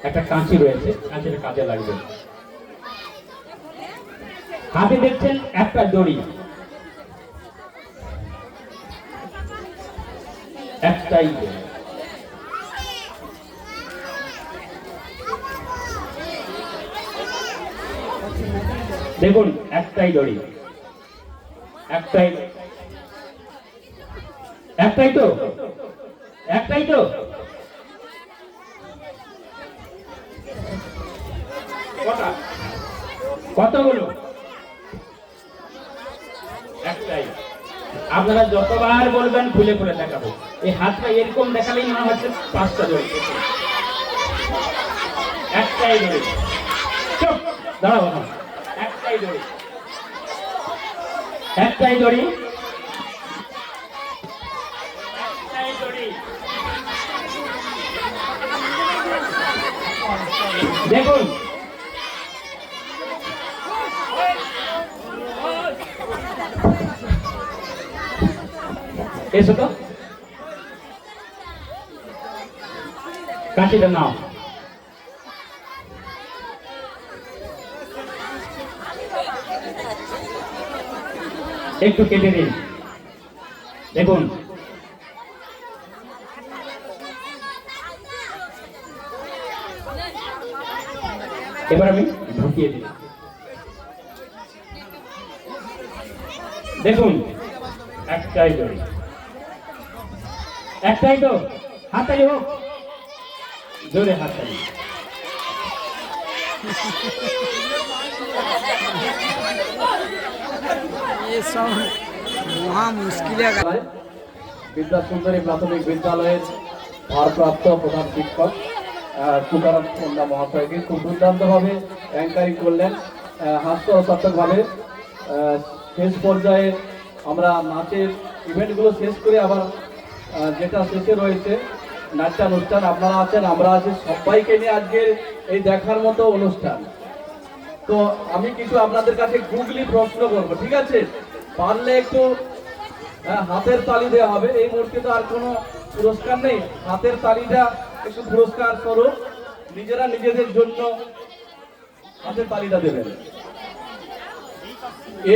একটা কাঁচি রয়েছে, কাঁচির কাজে লাগবে। হাতে দেখছেন একটা দড়ি, একটাই দেখুন, একটাই দড়ি, একটাই একটাই তো একটাই তো কতগুলো? একটাই। আপনারা যতবার বলবেন খুলে খুলে দেখাবো। এই হাতটা এরকম দেখালেই মনে হচ্ছে 5টা দড়ি। একটাই দড়ি, চুপ দাঁড়াবো না, একটাই দড়ি, একটাই দড়ি, একটাই দড়ি। দেখুন, এসো তো, কাঁচিটা নাও। একটু কেটে দিন। দেখুন, এবার আমি ঢুকিয়ে দিই। দেখুন, একটাই দড়ি, একটাই তো। হাততালি হোক, জোরে হাততালি। বিদ্যাসুন্দরী প্রাথমিক বিদ্যালয়ের ভারপ্রাপ্ত প্রধান শিক্ষক তুকারাম পণ্ডা মহাশয়কে খুব দুর্দান্তভাবে অ্যাঙ্কারিং করলেন, হাস্যরসাত্মকভাবে। শেষ পর্যায়ে আমরা নাচের ইভেন্টগুলো শেষ করে আবার যেটা শেষে রয়েছে নাট্যানুষ্ঠান, আপনারা আছেন, আমরা আছি, সবাইকে নিয়ে আজকের এই দেখার মতো অনুষ্ঠান। তো আমি কিছু আপনাদের কাছে গুগলি প্রশ্ন করবো, ঠিক আছে? পারলে একটু হাতের তালি দেওয়া হবে। এই মুহূর্তে তো আর কোনো পুরস্কার নেই, হাতের তালিটা একটু পুরস্কার স্বরূপ নিজেরা নিজেদের জন্য হাতের তালিটা দেবেন।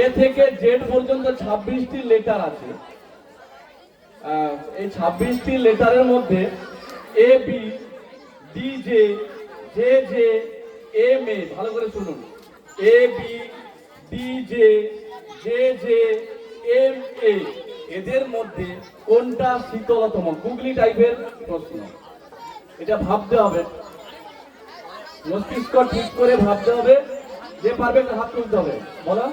এ থেকে জেড পর্যন্ত 26টি লেটার আছে। এই 26টি লেটারের মধ্যে A B D J J J M A, ভালো করে শুনুন, A B D J J J M A, এদের মধ্যে কোনটা শীতলতম? গুগলি টাইপের প্রশ্ন, এটা ভাবতে হবে, মস্তিষ্ক ঠিক করে ভাবতে হবে। যে পারবে হাত তুলতে হবে, বলো,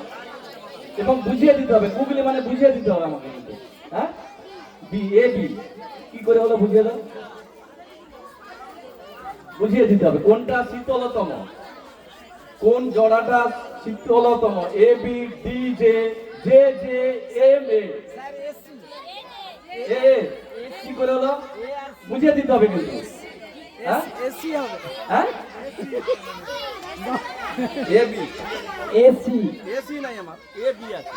এবং বুঝিয়ে দিতে হবে। গুগলি মানে বুঝিয়ে দিতে হবে আমাকে কিন্তু। হ্যাঁ, বি এ বি কি করে হলো বুঝিয়ে দাও, বুঝিয়ে দিতে হবে কোনটা শীতলতম, কোন জোড়াটা শীতলতম। A B D J J J M A, কি করে হলো বুঝিয়ে দিতে হবে কিন্তু। হ্যাঁ, হ্যাঁ, এ বি এসি, এসি নাই আমার, এ বি আছে,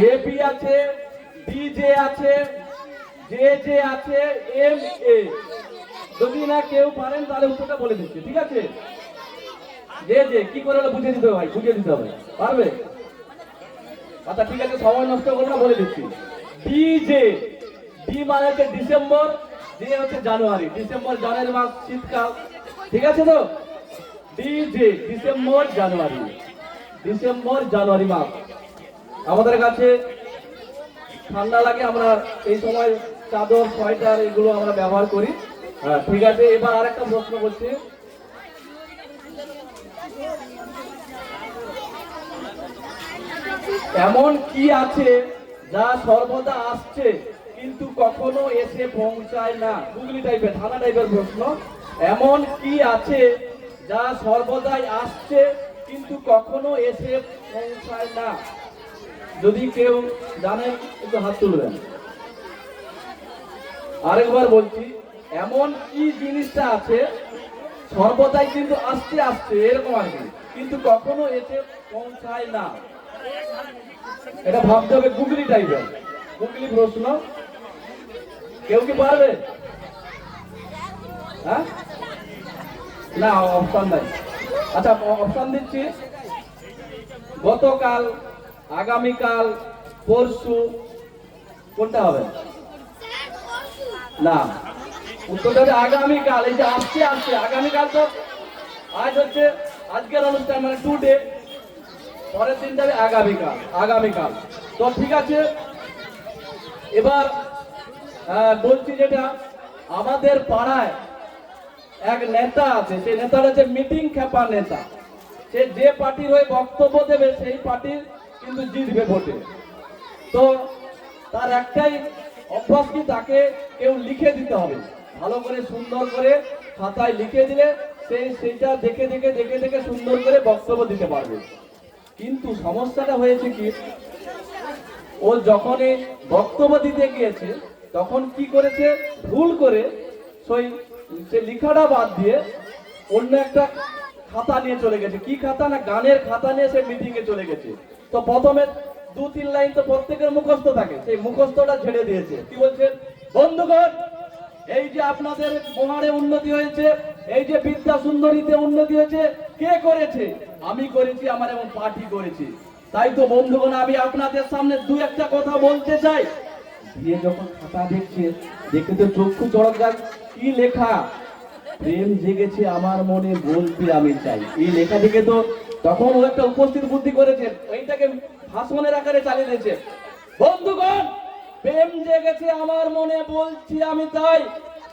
এ বি আছে, ডি জে আছে, জে জে আছে, এম এ। যদি না কেউ পারেন তাহলে উত্তরটা বলে দিচ্ছি, ঠিক আছে? জে জে কি করে হলো বুঝিয়ে দিতে হবে ভাই, বুঝিয়ে দিতে হবে, পারবে? আচ্ছা ঠিক আছে, সময় নষ্ট করবো না, বলে দিচ্ছি। ডি জে, ডি মানে হচ্ছে ডিসেম্বর, জে হচ্ছে জানুয়ারি। ডিসেম্বর জানুয়ারি মাস শীতকাল, ঠিক আছে তো? ডি জে ডিসেম্বর জানুয়ারি, ডিসেম্বর জানুয়ারি মাস। আমাদের কাছে ঠান্ডা লাগে, আমরা এই সময় চাদর সোয়েটার এগুলো আমরা ব্যবহার করি। হ্যাঁ ঠিক আছে, এবার আরেকটা প্রশ্ন করছি। এমন কি আছে যা সর্বদা আসছে কিন্তু কখনো এসে পৌঁছায় না? গুগলি টাইপের, থানা টাইপের প্রশ্ন। এমন কি আছে যা সর্বদাই আসছে কিন্তু কখনো এসে পৌঁছায় না? যদি কেউ জানেন একটু হাত তুলবেন। আরেকবার বলছি, এমন কি জিনিসটা আছে সর্বদাই কিন্তু আসছে আসছে এরকম আর কি, কিন্তু কখনো এসে পৌঁছায় না? এটা ভাবতে হবে, গুগলি টাইপের, গুগলি প্রশ্ন। কেউ কি পারবে? হ্যাঁ, না অপশন নাই। আচ্ছা অপশন দিচ্ছি, গতকাল, আগামীকাল, পরশু, কোনটা হবে? না, উত্তরটা হবে আগামীকাল। এই যে আসছে আসছে আগামীকাল, তো আজ হচ্ছে আজকের অনুষ্ঠান মানে টুডে, পরের দিনটা হবে আগামীকাল। আগামীকাল তো ঠিক আছে। এবার বলছি যেটা, আমাদের পাড়ায় এক নেতা আছে, সেই নেতাটা হচ্ছে মিটিং খেপা নেতা। সে যে পার্টির হয়ে বক্তব্য দেবে সেই পার্টির কিন্তু জিতবে ভোটে। তো তার একটাই অভ্যাস কি, তাকে কেউ লিখে দিতে হবে, ভালো করে সুন্দর করে খাতায় লিখে দিলে সে সেটা দেখে দেখে দেখে দেখে সুন্দর করে বক্তব্য দিতে পারবে। কিন্তু সমস্যাটা হয়েছে কি, ও যখনই বক্তব্য দিতে গিয়েছে তখন কি করেছে, ভুল করে সে লেখাটা বাদ দিয়ে অন্য একটা খাতা নিয়ে চলে গেছে। কি খাতা? না গানের খাতা নিয়ে সে মিটিং এ চলে গেছে। তো প্রথমে 2-3 লাইন তো প্রত্যেকের মুখস্থ থাকে, সেই মুখস্থটা ঝেড়ে দিয়েছে। কি বলছে? বন্ধুগণ, এই যে আপনাদের মহারে উন্নতি হয়েছে, এই যে বিদ্যা সুন্দরীতে উন্নতি হয়েছে, কে করেছে? আমি করেছি, আমার এবং পার্টি করেছি। তাই তো বন্ধুগণ, আমি আপনাদের সামনে দু একটা কথা বলতে চাই। দিয়ে যখন খাতা দেখছে, দেখে তো চক্ষু চড়ক গাছ। কি লেখা? প্রেম জেগেছে আমার মনে, বলতে আমি চাই। এই লেখা দেখে তো তখন ও একটা উপস্থিত বুদ্ধি করেছে, এইটাকে ভাষণের আকারে চালিয়ে দিয়েছে। বন্ধুগণ, প্রেম জেগেছে আমার মনে, বলছি আমি চাই।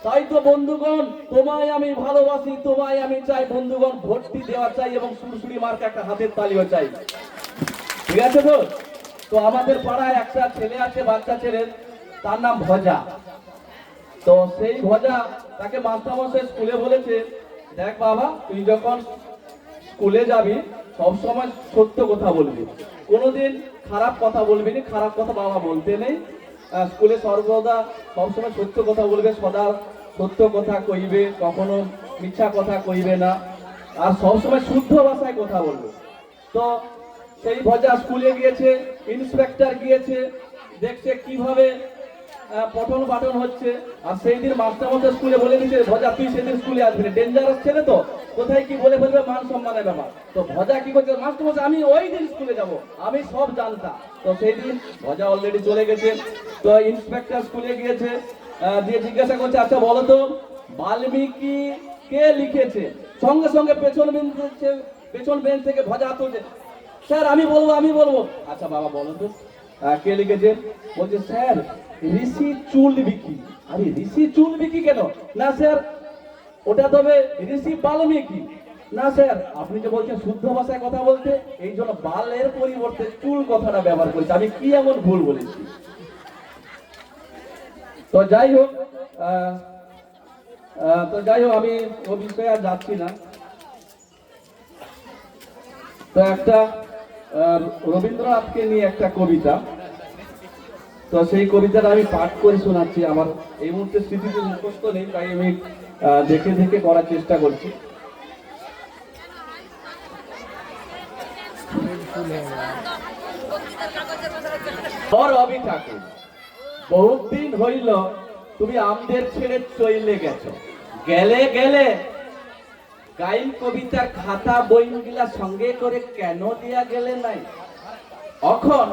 তাই তো বন্ধুগণ, তোমায় আমি ভালোবাসি, তোমায় আমি চাই। বন্ধুগণ, ভোটটি দেওয়া চাই এবং সুরসুরি মার্কা একটা হাতের তালিও চাই। ঠিক আছে তো? তো আমাদের পাড়ায় একটা ছেলে আছে, বাচ্চা ছেলে, তার নাম ভজা। তো সেই ভজা, তাকে মাস্টারমশাই স্কুলে বলেছে, দেখ বাবা, তুই যখন স্কুলে যাবি সবসময় সত্য কথা বলবি, কোনোদিন খারাপ কথা বলবি না। খারাপ কথা বাবা বলতে নেই, স্কুলে সর্বদা সবসময় সত্য কথা বলবে, সদা সত্য কথা কইবে, কখনো মিথ্যা কথা কইবে না, আর সবসময় শুদ্ধ ভাষায় কথা বলবে। তো সেই ভজা স্কুলে গিয়েছে, ইন্সপেক্টর গিয়েছে, দেখছে কিভাবে পঠন পাঠন হচ্ছে। আর সেই দিন মাস্টারমশাই স্কুলে বলে দিচ্ছে, ভজা তুই সেদিন স্কুলে আসবি না, ডেঞ্জারাস ছেলে তো, কোথায় কি বলে ফেলবে, মান সম্মানের ব্যাপার। তো ভজা কি করছে, মাস্টারমশাই আমি ওই দিন স্কুলে যাব, আমি সব জানতাম। তো সেই দিন ভজা অলরেডি চলে গেছে। তো ইন্সপেক্টর স্কুলে গিয়েছে, দিয়ে জিজ্ঞাসা করছে, আচ্ছা বলো তো, বাল্মীকি কে লিখেছে? সঙ্গে সঙ্গে পেছন বেঞ্চ থেকে ভজা তুলছে, স্যার আমি বলবো, আমি বলবো। আচ্ছা বাবা বলো তো, কে লিখেছে? বলছে স্যার ঋষি চুলবিকি। আরে ঋষি চুলবিকি কেন? না স্যার, ওটা তবে ঋষি বাল্মীকি। না স্যার, আপনি যে বলছেন শুদ্ধ ভাষায় কথা বলতে, এই জন্য বালের পরিবর্তে চুল কথাটা ব্যবহার করেছে। আমি কি এমন ভুল বলেছি? তো যাই হোক, আমি ও বিষয়ে আর যাচ্ছি না। তো একটা রবীন্দ্রনাথকে নিয়ে একটা কবিতা, তো সেই কবিতাটা আমি পাঠ করে শোনাচ্ছি। আমার এই মুহূর্তে স্মৃতিতে মুখস্থ নেই, তাই আমি দেখে দেখে করার চেষ্টা করছি। রবি ঠাকুর, বহুত দিন হইল তুমি আমদের ছেড়ে চলে গেছো, গেলে গেলে গাইন কবিতার খাতা বইগুলা সঙ্গে করে কেন দিয়া গেলে নাই? এখন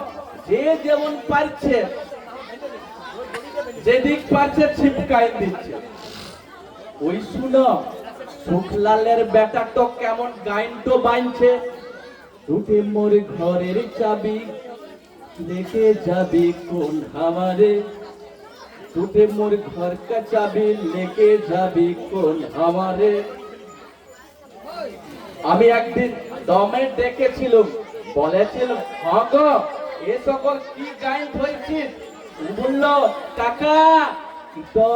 যে যেমন পারছে, যেদিক পারছে ছিপকাই দিচ্ছে। ওই শুনো, সুখলালের বেটা তো কেমন গাইন তো বাইনছে, টুটে মোর ঘরের চাবি লেকে যাবি কোন হামারে, টুটে মোর ঘর কা চাবি লেকে যাবি কোন হামারে। আমি একদিন দমে ডেকেছিলাম, বলেছিল হগ এ সকল কি গাইন হয়েছিস? বললো কাকা তো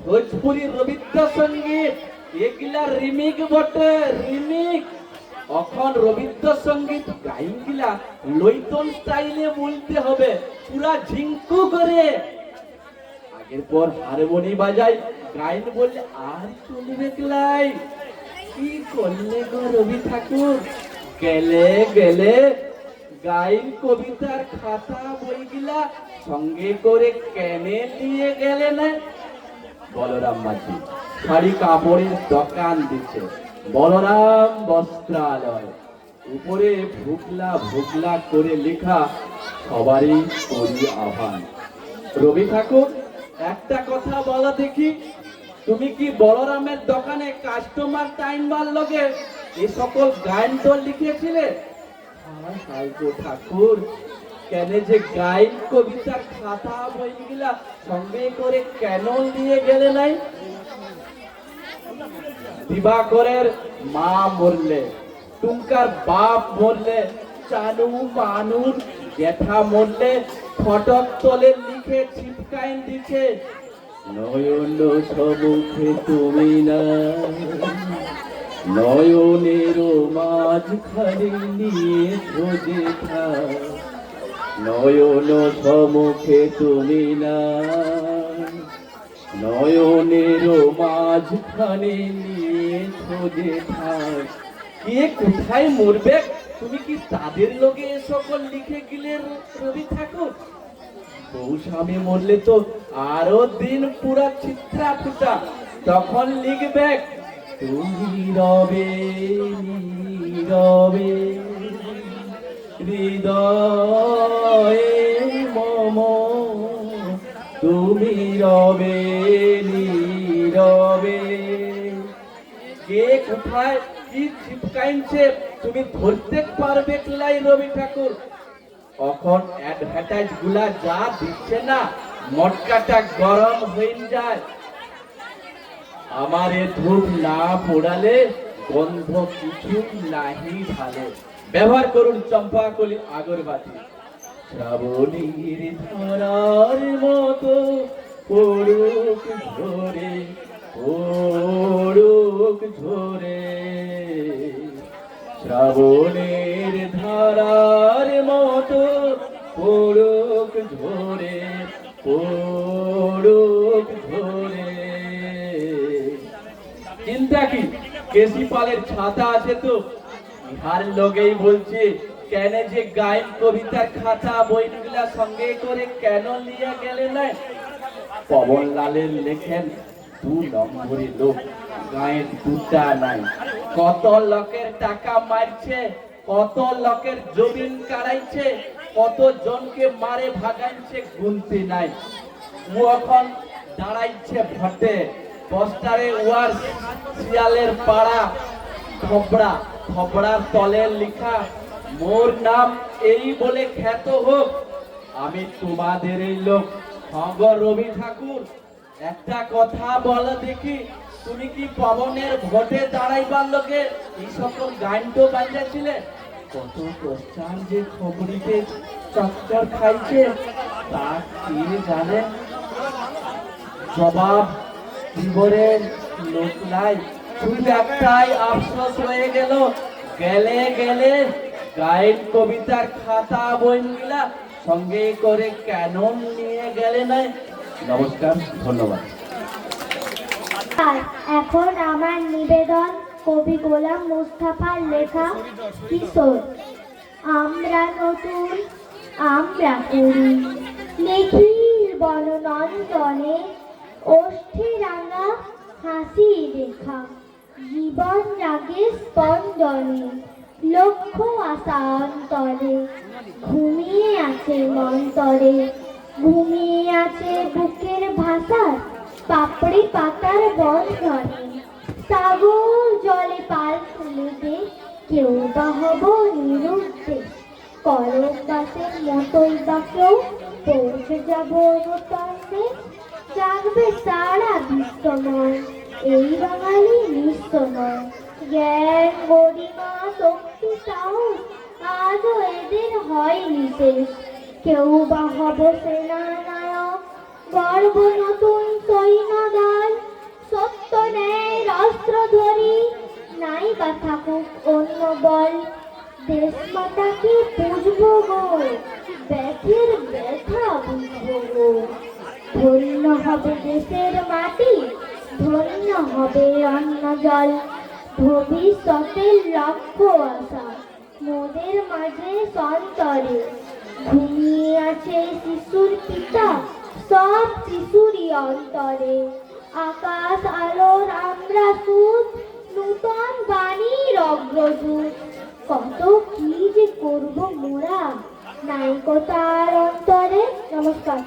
ভোজপুরি রবীন্দ্রসঙ্গীত, এগুলা রিমিক বটে, রিমিক। এখন রবীন্দ্রসঙ্গীত গাইন গিলা লইতন স্টাইলে বলতে হবে, পুরা ঝিঙ্কু করে। আগের পর হারমোনি বাজাই, গাইন বললে আর চলবে ক্লাই। কি করলে গো রবি ঠাকুর, গেলে গেলে গাইন কবিতার খাতা বইগুলা সঙ্গে করে কেনে নিয়ে গেলে না? বলরাম মাঝি। শাড়ি কাপড়ের দোকান দিচ্ছে, বলরাম বস্ত্রালয়। উপরে ভুকলা ভুকলা করে লেখা, সবারই করি আহ্বান। রবি ঠাকুর, একটা কথা বলা দেখি, তুমি কি বলরামের দোকানে কাস্টমার টাইমবার লগে এই সকল গায়ন তো লিখেছিলে? হায় গো ঠাকুর, কেন যে গায়ন কবিতার খাতা বইগুলা সঙ্গে করে কেন নিয়ে গেলে নাই? দিবাকরের মা মরলে, টুঙ্কার বাপ মরলে, চানু মানুর জ্যাঠা মরলে ফটক তলে লিখে ছিপকাইন দিচ্ছে, নয়ন সমুখে তুমি না, নয়নের মাঝখানে নিয়ে যেথা, নয়ন সমুখে তুমি না, নয়নের মাঝখানে নিয়ে যেথা। কে কোথায় মরবে, তুমি কি তাদের লোকে এ সকল লিখে গেলে রবি ঠাকুর? বউ স্বামী মরলে তো আরো দিন পুরা চিত্রা ফুটা, তখন লিখবে, তুমি রবে নীরবে হৃদয়ে মম, তুমি রবে নীরবে। কে কোথায় কি চিপকাইছে তুমি ধরতে পারবে কিলাই রবি ঠাকুর? এখন অ্যাডভার্টাইজ গুলা যা দিচ্ছে না, মটকাটা গরম হয়ে যায়। আমার এ ধূপ না পোড়ালে গন্ধ কিছু নাহি ঢালে। ব্যবহার করুন চম্পাকলি আগরবাতি। শ্রাবণীর ধারার মতো পড়ুক ঝরে, পড়ুক ঝরে, শ্রাবণের ধারার মতো পড়ুক ঝরে, পড়ুক ঝরে। চিন্তা কি, কেসি পালের ছাতা আছে তো, ইহার লোকেই বলছে, কেন যে গায়ন কবিতার খাতা বইগুলা সঙ্গে করে কেন নিয়ে গেলে না? পবন লালের লেখেন, 2 নম্বরী লোক, গায়ের দুটা নাই। কত লোকের টাকা মারছে, কত লোকের জমিন কারাইছে, কত জনকে মারে ভাগাইছে, গুনতি নাই। ও এখন দাঁড়াইছে ভোটে, পোস্টারে ওয়ার শিয়ালের পাড়া থবড়া, থবড়ার তলে লেখা, মোর নাম এই বলে খ্যাত হোক, আমি তোমাদের এই লোক। হগর রবি ঠাকুর, একটা কথা বলো দেখি, তুমি কি পবনের ভোটে দাঁড়াইবার লোকে এই সকল গান তো বাজাইছিলে? কত প্রস্থান যে খবরিতে চক্কর খাইছে তা কে জানে? জবাব জীবনের লোক নাই। শুধু একটাই আফসোস হয়ে গেল, গেলে গেলে গায়ন কবিতার খাতা বইগুলা সঙ্গে করে কেন নিয়ে গেলে নাই? নমস্কার, ধন্যবাদ। এখন আমার নিবেদন কবি গোলাম মুস্তাফার লেখা কিশোর। আমরা নতুন, আমরা করি, লেখি বননন্দনে, ওষ্ঠে রাঙা হাসি রেখা, জীবন জাগে স্পন্দনে, লক্ষ্য আশা অন্তরে, ঘুমিয়ে আছে মন্তরে, ঘুমিয়ে আছে বুকের ভাষার পাপড়ি পাতার বন্ধনে, সাগর জলে পাল তুলিতে কেউ বা হব নিরুদ্ধে, কলম গাছের মতোই বা কেউ পৌঁছে যাব নূতনে, জাগবে সারা বিশ্বময় এই বাঙালি নিঃসময়, জ্ঞান গরিমা শক্তি সাহস আজও এদের হয়নি শেষ, কেউ বা হব সেনানায়ক, গর্ব নতুন সৈন্যদল, সত্য ন্যায়ের অস্ত্র ধরি, নাই বা থাকুক অন্য বল, দেশ মাতাকে পুজবো গো, ব্যাথের ব্যথা বুঝবো গো, ধন্য হবে দেশের মাটি, ধন্য হবে অন্ন জল, ভবিষ্যতের লক্ষ্য আশা মোদের মাঝে সন্তরে, ঘুমিয়ে আছে শিশুর পিতা সব শিশুরই অন্তরে, আকাশ আলোর অগ্রদূত, কত কি যে করব মোরা, নাইকো তার অন্তরে। নমস্কার।